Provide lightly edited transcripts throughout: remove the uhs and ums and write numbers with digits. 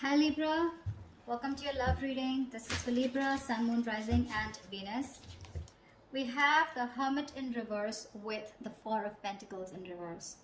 Hi Libra, welcome to your love reading. This is for Libra, Sun, Moon, Rising and Venus. We have the Hermit in reverse with the Four of Pentacles in reverse.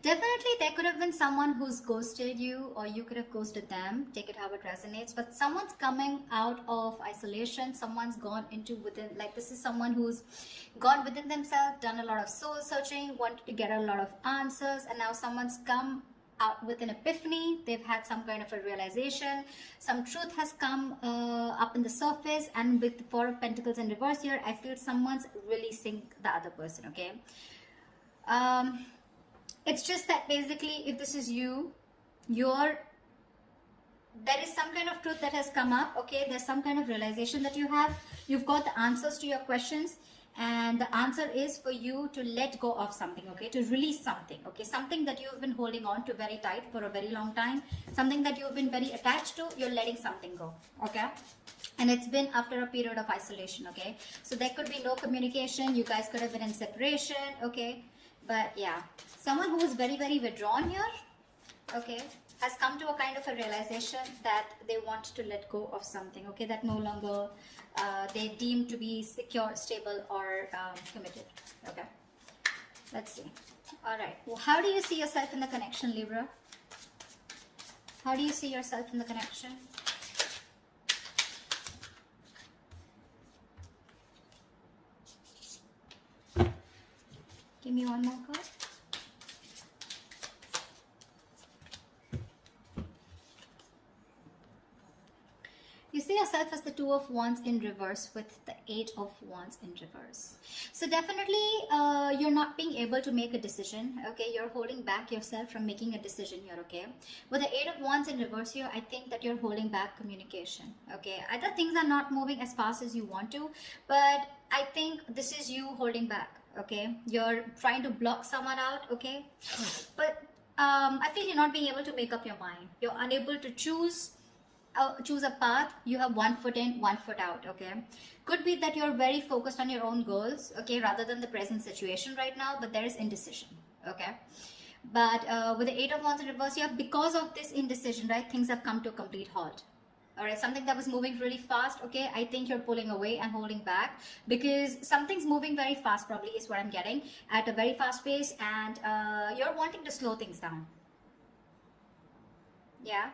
Definitely there could have been someone who's ghosted you, or you could have ghosted them. Take it how it resonates. But someone's coming out of isolation. Someone's gone into within, like this is someone who's gone within themselves, done a lot of soul searching, wanted to get a lot of answers, and now someone's come out with an epiphany. They've had some kind of a realization. Some truth has come up in the surface, and with the Four of Pentacles in reverse here, I feel someone's releasing the other person, okay? It's just that basically if this is you, there is some kind of truth that has come up, okay? There's some kind of realization that you have. You've got the answers to your questions, and the answer is for you to let go of something, okay? To release something, okay? Something that you've been holding on to very tight for a very long time. Something that you've been very attached to, you're letting something go, okay? And it's been after a period of isolation, okay? So there could be no communication. You guys could have been in separation, okay? But yeah, someone who is very, very withdrawn here, okay, has come to a kind of a realization that they want to let go of something, okay, that no longer they deem to be secure, stable, or committed, okay. Let's see. All right. Well, how do you see yourself in the connection, Libra? How do you see yourself in the connection? Give me one more card. You see yourself as the Two of Wands in reverse with the Eight of Wands in reverse. So definitely you're not being able to make a decision, okay? You're holding back yourself from making a decision here, okay? With the Eight of Wands in reverse here, I think that you're holding back communication, okay? Either things are not moving as fast as you want to, but I think this is you holding back, okay? You're trying to block someone out, okay? But I feel you're not being able to make up your mind. You're unable to choose a path. You have one foot in, one foot out, okay? Could be that you're very focused on your own goals, okay, rather than the present situation right now, but there is indecision, okay? But with the Eight of Wands in reverse here, because of this indecision, right, things have come to a complete halt. All right, something that was moving really fast, okay, I think you're pulling away and holding back because something's moving very fast, probably is what I'm getting, at a very fast pace, and you're wanting to slow things down. Yeah.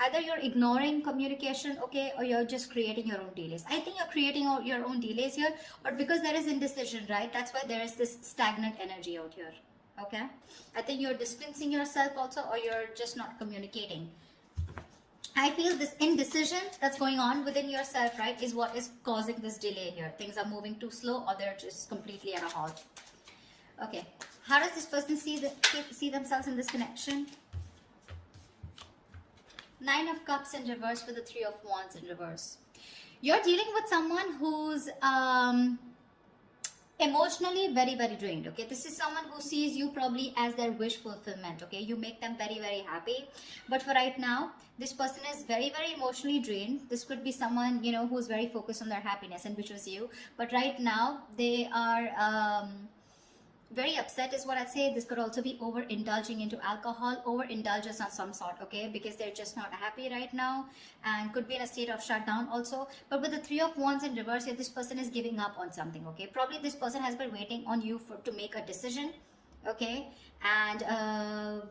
Either you're ignoring communication, okay, or you're just creating your own delays. I think you're creating your own delays here, but because there is indecision, right, that's why there is this stagnant energy out here, okay? I think you're distancing yourself also, or you're just not communicating. I feel this indecision that's going on within yourself, right, is what is causing this delay here. Things are moving too slow, or they're just completely at a halt. Okay, how does this person see themselves in this connection? Nine of Cups in reverse with the Three of Wands in reverse. You're dealing with someone who's emotionally very, very drained, okay? This is someone who sees you probably as their wish fulfillment, okay? You make them very, very happy. But for right now, this person is very, very emotionally drained. This could be someone, you know, who's very focused on their happiness, and which was you. But right now, they are very upset is what I'd say. This could also be overindulging into alcohol, overindulgence of some sort, okay, because they're just not happy right now, and could be in a state of shutdown also. But with the Three of Wands in reverse here, this person is giving up on something, okay? Probably this person has been waiting on you to make a decision, okay, and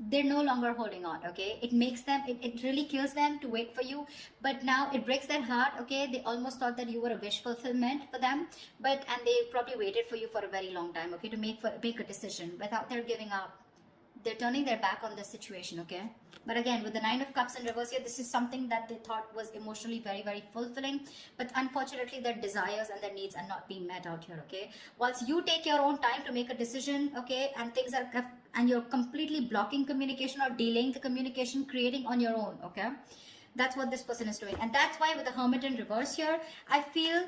they're no longer holding on, okay? It makes them, it really kills them to wait for you, but now it breaks their heart, okay? They almost thought that you were a wish fulfillment for them, and they probably waited for you for a very long time, okay, to make a decision. Without their giving up, they're turning their back on the situation, okay? But again, with the Nine of Cups in reverse here, this is something that they thought was emotionally very, very fulfilling, but unfortunately their desires and their needs are not being met out here, okay? Whilst you take your own time to make a decision, okay, and you're completely blocking communication or delaying the communication, creating on your own, okay? That's what this person is doing. And that's why with the Hermit in reverse here, I feel,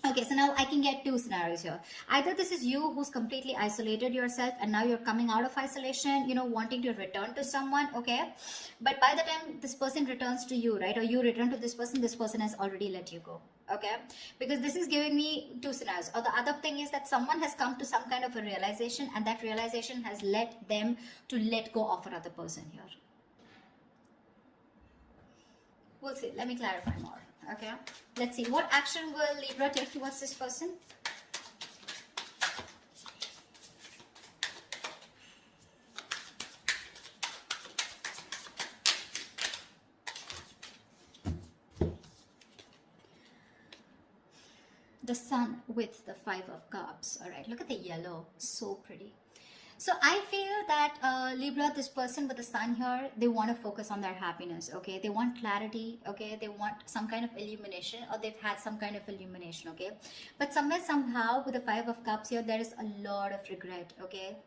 okay, so now I can get two scenarios here. Either this is you who's completely isolated yourself, and now you're coming out of isolation, you know, wanting to return to someone, okay? But by the time this person returns to you, right, or you return to this person has already let you go, okay? Because this is giving me two scenarios. Or the other thing is that someone has come to some kind of a realization, and that realization has led them to let go of another person here. We'll see. Let me clarify more. Okay. Let's see. What action will Libra take towards this person? The Sun with the Five of Cups. All right. Look at the yellow. So pretty. So I feel that Libra, this person with the Sun here, they want to focus on their happiness, okay? They want clarity, okay? They want some kind of illumination, or they've had some kind of illumination, okay? But somewhere, somehow, with the Five of Cups here, there is a lot of regret, okay?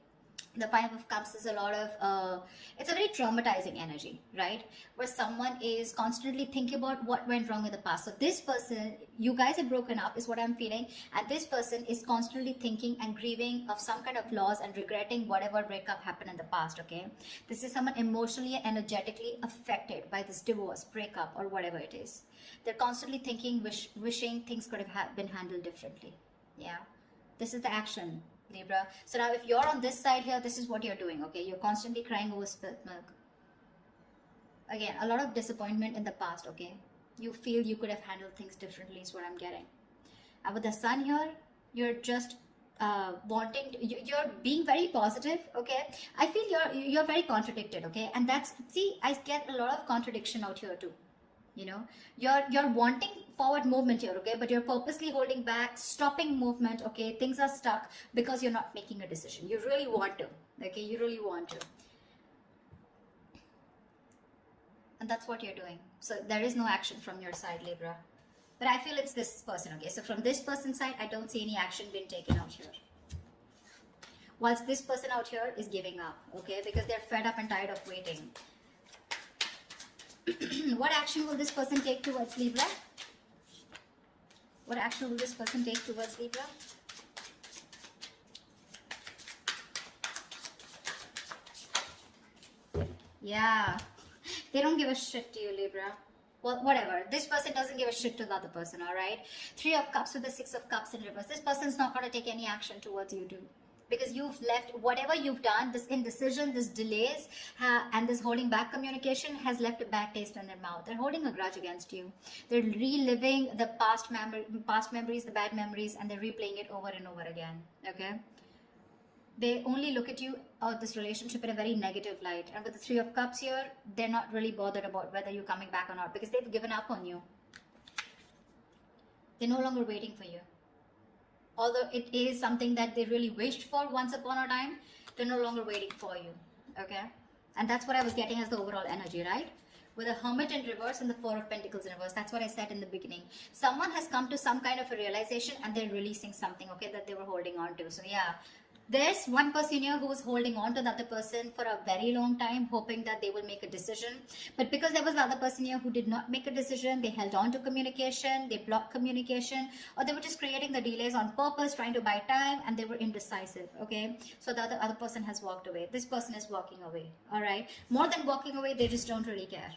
The Five of Cups is a lot of, it's a very traumatizing energy, right? Where someone is constantly thinking about what went wrong in the past. So this person, you guys have broken up is what I'm feeling. And this person is constantly thinking and grieving of some kind of loss and regretting whatever breakup happened in the past, okay? This is someone emotionally and energetically affected by this divorce, breakup, or whatever it is. They're constantly thinking, wishing things could have been handled differently. Yeah, this is the action, Libra. So now if you're on this side here, this is what you're doing, okay? You're constantly crying over spilt milk. Again, a lot of disappointment in the past, okay? You feel you could have handled things differently is what I'm getting. And with the Sun here, you're just you're being very positive, okay? I feel you're very contradicted, okay? And that's, see, I get a lot of contradiction out here too. You know, you're wanting forward movement here, okay, but you're purposely holding back, stopping movement, okay? Things are stuck because you're not making a decision. You really want to, okay? You really want to, and that's what you're doing. So there is no action from your side, Libra, but I feel it's this person, okay? So from this person's side, I don't see any action being taken out here, whilst this person out here is giving up, okay, because they're fed up and tired of waiting. What action will this person take towards Libra? What action will this person take towards Libra? Yeah, they don't give a shit to you, Libra. Well, whatever. This person doesn't give a shit to the other person, alright? Three of Cups with the Six of Cups in reverse. This person's not going to take any action towards you too. Because you've left, whatever you've done, this indecision, this delays, and this holding back communication has left a bad taste in their mouth. They're holding a grudge against you. They're reliving the past memories, the bad memories, and they're replaying it over and over again, okay? They only look at you or this relationship in a very negative light. And with the Three of Cups here, they're not really bothered about whether you're coming back or not, because they've given up on you. They're no longer waiting for you. Although it is something that they really wished for once upon a time, they're no longer waiting for you, okay? And that's what I was getting as the overall energy, right? With a Hermit in reverse and the Four of Pentacles in reverse. That's what I said in the beginning. Someone has come to some kind of a realization and they're releasing something, okay, that they were holding on to. So yeah, there's one person here who was holding on to the other person for a very long time, hoping that they will make a decision. But because there was the other person here who did not make a decision, they held on to communication, they blocked communication, or they were just creating the delays on purpose, trying to buy time, and they were indecisive, okay? So the other person has walked away. This person is walking away, all right? More than walking away, they just don't really care.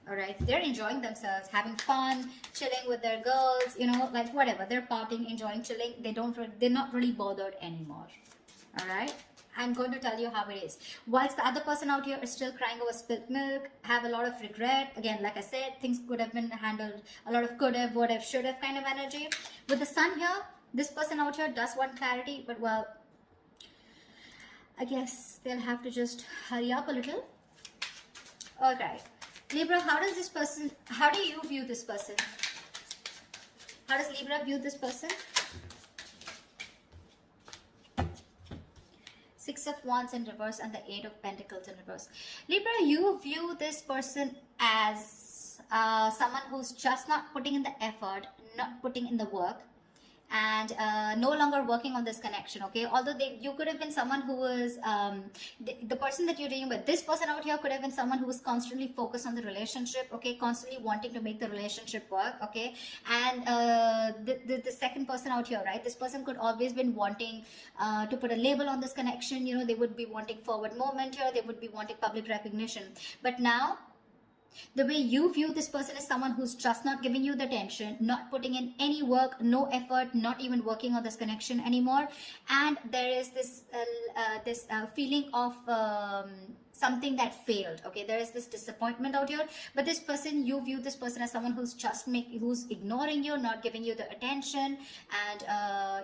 All right, they're enjoying themselves, having fun, chilling with their girls, you know, like whatever. They're partying, enjoying, chilling. They're not really bothered anymore. All right, I'm going to tell you how it is. Whilst the other person out here is still crying over spilt milk, have a lot of regret. Again, like I said, things could have been handled. A lot of could have, would have, should have kind of energy. With the Sun here, this person out here does want clarity, but well, I guess they'll have to just hurry up a little. All right, Libra, how do you view this person? How does Libra view this person? Six of Wands in reverse and the Eight of Pentacles in reverse. Libra, you view this person as someone who's just not putting in the effort, not putting in the work, and no longer working on this connection, okay? Although you could have been someone who was, the person that you're dealing with, this person out here could have been someone who was constantly focused on the relationship, okay? Constantly wanting to make the relationship work, okay? And the second person out here, right? This person could always been wanting to put a label on this connection, you know, they would be wanting forward movement here, they would be wanting public recognition. But now, the way you view this person is someone who's just not giving you the attention, not putting in any work, no effort, not even working on this connection anymore. And there is this feeling of something that failed. Okay, there is this disappointment out here, but this person, you view this person as someone who's who's ignoring you, not giving you the attention, and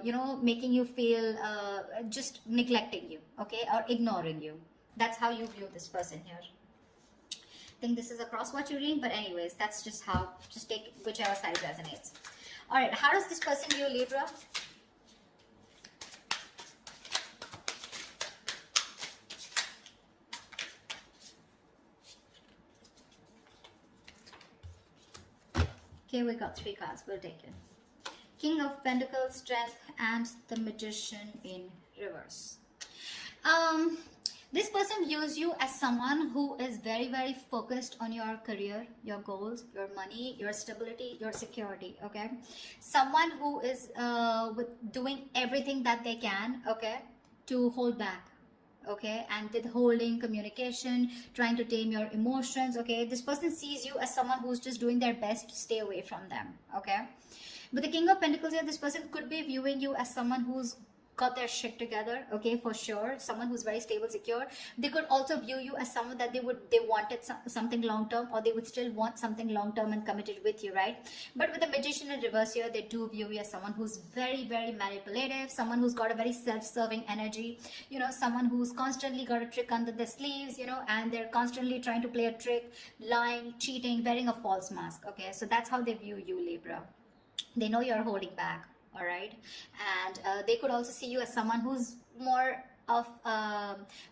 you know, making you feel just neglecting you, okay, or ignoring you. That's how you view this person here. I think this is a cross-watch reading, but anyways, that's just how, just take whichever side resonates. All right, how does this person view Libra? Okay, we got 3 cards. We'll take it. King of Pentacles, Strength, and the Magician in reverse. This person views you as someone who is very, very focused on your career, your goals, your money, your stability, your security, okay? Someone who is doing everything that they can, okay, to hold back, okay, and withholding communication, trying to tame your emotions, okay? This person sees you as someone who's just doing their best to stay away from them, okay? But the King of Pentacles here, this person could be viewing you as someone who's got their shit together, okay, for sure. Someone who's very stable, secure. They could also view you as someone that they wanted something long term, or they would still want something long term and committed with you, right? But with the Magician in reverse here, they do view you as someone who's very, very manipulative, someone who's got a very self-serving energy, you know, someone who's constantly got a trick under their sleeves, you know, and they're constantly trying to play a trick, lying, cheating, wearing a false mask, okay? So that's how they view you, Libra. They know you're holding back. All right, and they could also see you as someone who's more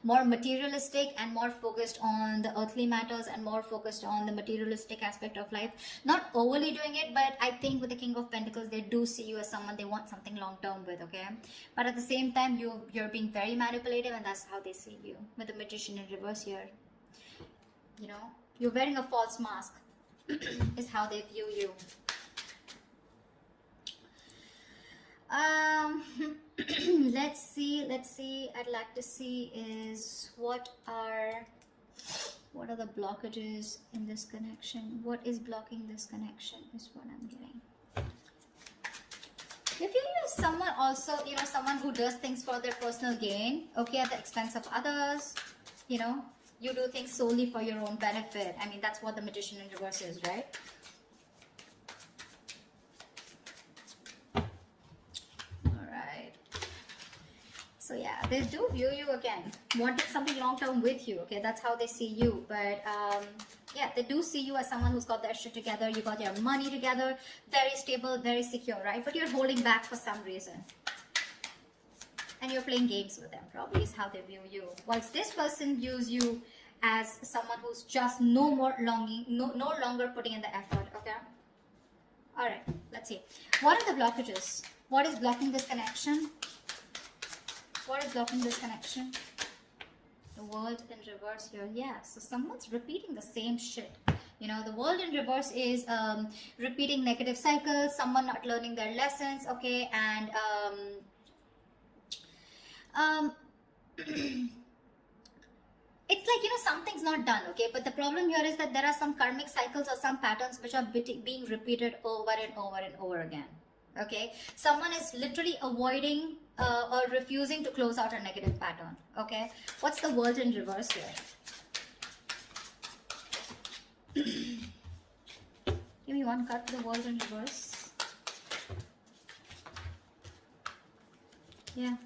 materialistic and more focused on the earthly matters and more focused on the materialistic aspect of life. Not overly doing it, but I think with the King of Pentacles, they do see you as someone they want something long term with, okay? But at the same time, you're being very manipulative, and that's how they see you with the Magician in reverse here. You know, you're wearing a false mask is how they view you. Let's see. I'd like to see is what are the blockages in this connection? What is blocking this connection is what I'm getting. If you use someone also, you know, someone who does things for their personal gain, okay, at the expense of others, you know, you do things solely for your own benefit. I mean, that's what the Magician in reverse is, right? So yeah, they do view you again, wanting something long-term with you, okay? That's how they see you. But yeah, they do see you as someone who's got their shit together. You got your money together, very stable, very secure, right? But you're holding back for some reason. And you're playing games with them, probably is how they view you. Whilst this person views you as someone who's just no longer putting in the effort, okay? All right, let's see. What are the blockages? What is blocking this connection? What is blocking this connection? The World in reverse here. Yeah, so someone's repeating the same shit. You know, the World in reverse is repeating negative cycles, someone not learning their lessons, okay, and it's like, you know, something's not done, okay, but the problem here is that there are some karmic cycles or some patterns which are being repeated over and over and over again, okay? Someone is literally avoiding or refusing to close out a negative pattern, okay? What's the World in reverse here? Give me one card for the World in reverse. Yeah,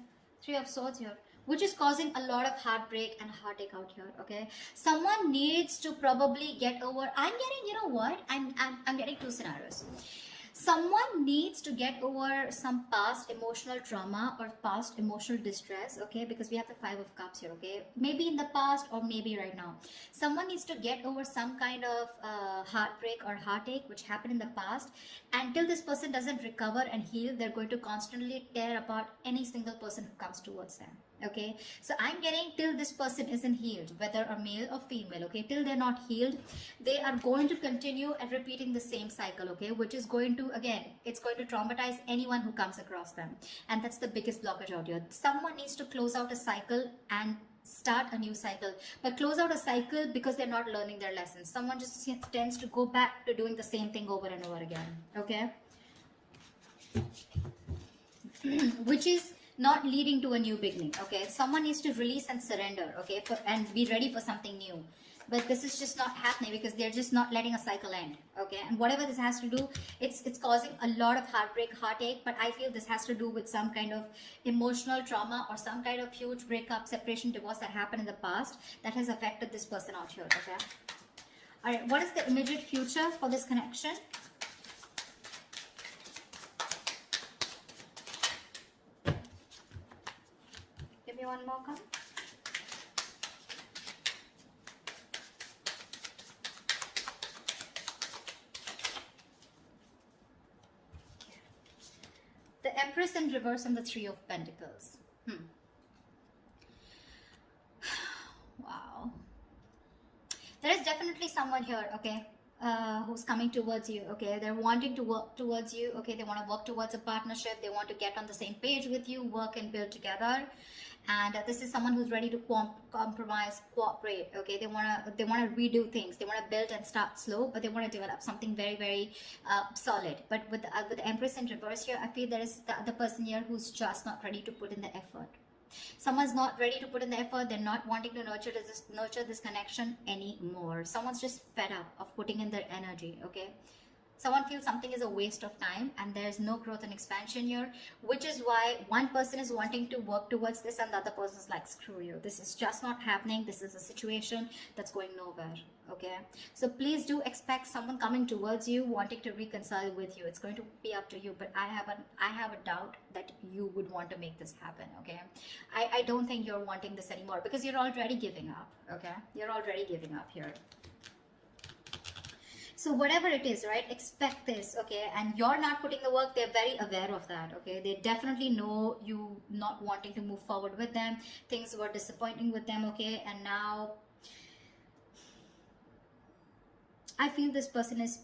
3 of Swords here, which is causing a lot of heartbreak and heartache out here, okay? Someone needs to probably get over, I'm getting, you know what? I'm getting 2 scenarios. Someone needs to get over some past emotional trauma or past emotional distress, okay? Because we have the 5 of Cups here, okay? Maybe in the past or maybe right now. Someone needs to get over some kind of heartbreak or heartache which happened in the past. Until this person doesn't recover and heal, they're going to constantly tear apart any single person who comes towards them. Okay, so I'm getting till this person isn't healed, whether a male or female, okay, till they're not healed, they are going to continue and repeating the same cycle, okay, which is going to, again, it's going to traumatize anyone who comes across them. And that's the biggest blockage out here. Someone needs to close out a cycle and start a new cycle, but close out a cycle because they're not learning their lessons. Someone just tends to go back to doing the same thing over and over again, okay? Which is not leading to a new beginning. Okay, someone needs to release and surrender, okay, and be ready for something new. But this is just not happening because they're just not letting a cycle end. Okay, and whatever this has to do, it's causing a lot of heartbreak, heartache. But I feel this has to do with some kind of emotional trauma or some kind of huge breakup, separation, divorce that happened in the past that has affected this person out here. Okay, all right, what is the immediate future for this connection? Give me one more card. The Empress in reverse and the Three of Pentacles. Wow. There is definitely someone here, okay, who's coming towards you, okay. They're wanting to work towards you, okay. They want to work towards a partnership. They want to get on the same page with you, work and build together. And this is someone who's ready to compromise, cooperate, okay. They want to redo things. They want to build and start slow, but they want to develop something very, very solid. But with the Empress in reverse here, I feel there is the other person here who's just not ready to put in the effort. Someone's not ready to put in the effort. They're not wanting to nurture this connection anymore. Someone's just fed up of putting in their energy, okay. Someone feels something is a waste of time and there's no growth and expansion here, which is why one person is wanting to work towards this and the other person is like, screw you, this is just not happening. This is a situation that's going nowhere, okay. So please do expect someone coming towards you wanting to reconcile with you. It's going to be up to you, but I have a doubt that you would want to make this happen, okay. I don't think you're wanting this anymore because you're already giving up, okay. You're already giving up here. So whatever it is, right, expect this, okay, and you're not putting the work. They're very aware of that, okay. They definitely know you not wanting to move forward with them. Things were disappointing with them, okay, and now I feel this person is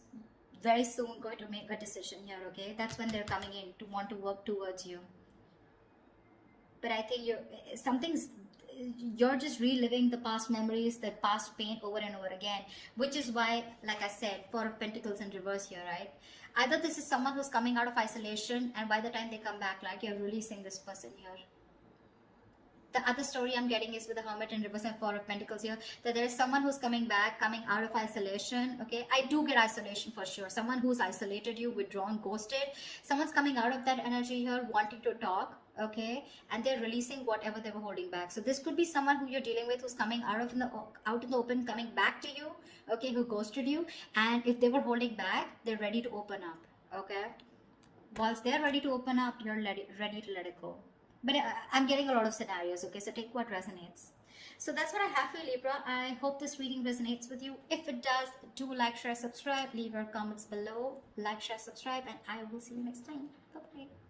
very soon going to make a decision here, okay. That's when they're coming in to want to work towards you. But I think you're just reliving the past memories, the past pain over and over again, which is why, like I said, Four of Pentacles in reverse here, right? Either this is someone who's coming out of isolation and by the time they come back, like, you're releasing this person here. The other story I'm getting is with the Hermit in reverse and Four of Pentacles here, that there is someone who's coming back, coming out of isolation, okay? I do get isolation for sure. Someone who's isolated you, withdrawn, ghosted. Someone's coming out of that energy here, wanting to talk, okay? And they're releasing whatever they were holding back. So this could be someone who you're dealing with who's coming out in the open, coming back to you, okay? Who ghosted you. And if they were holding back, they're ready to open up, okay? Once they're ready to open up, you're ready to let it go. But I'm getting a lot of scenarios, okay? So take what resonates. So that's what I have for you, Libra. I hope this reading resonates with you. If it does, do like, share, subscribe. Leave your comments below. Like, share, subscribe. And I will see you next time. Bye-bye.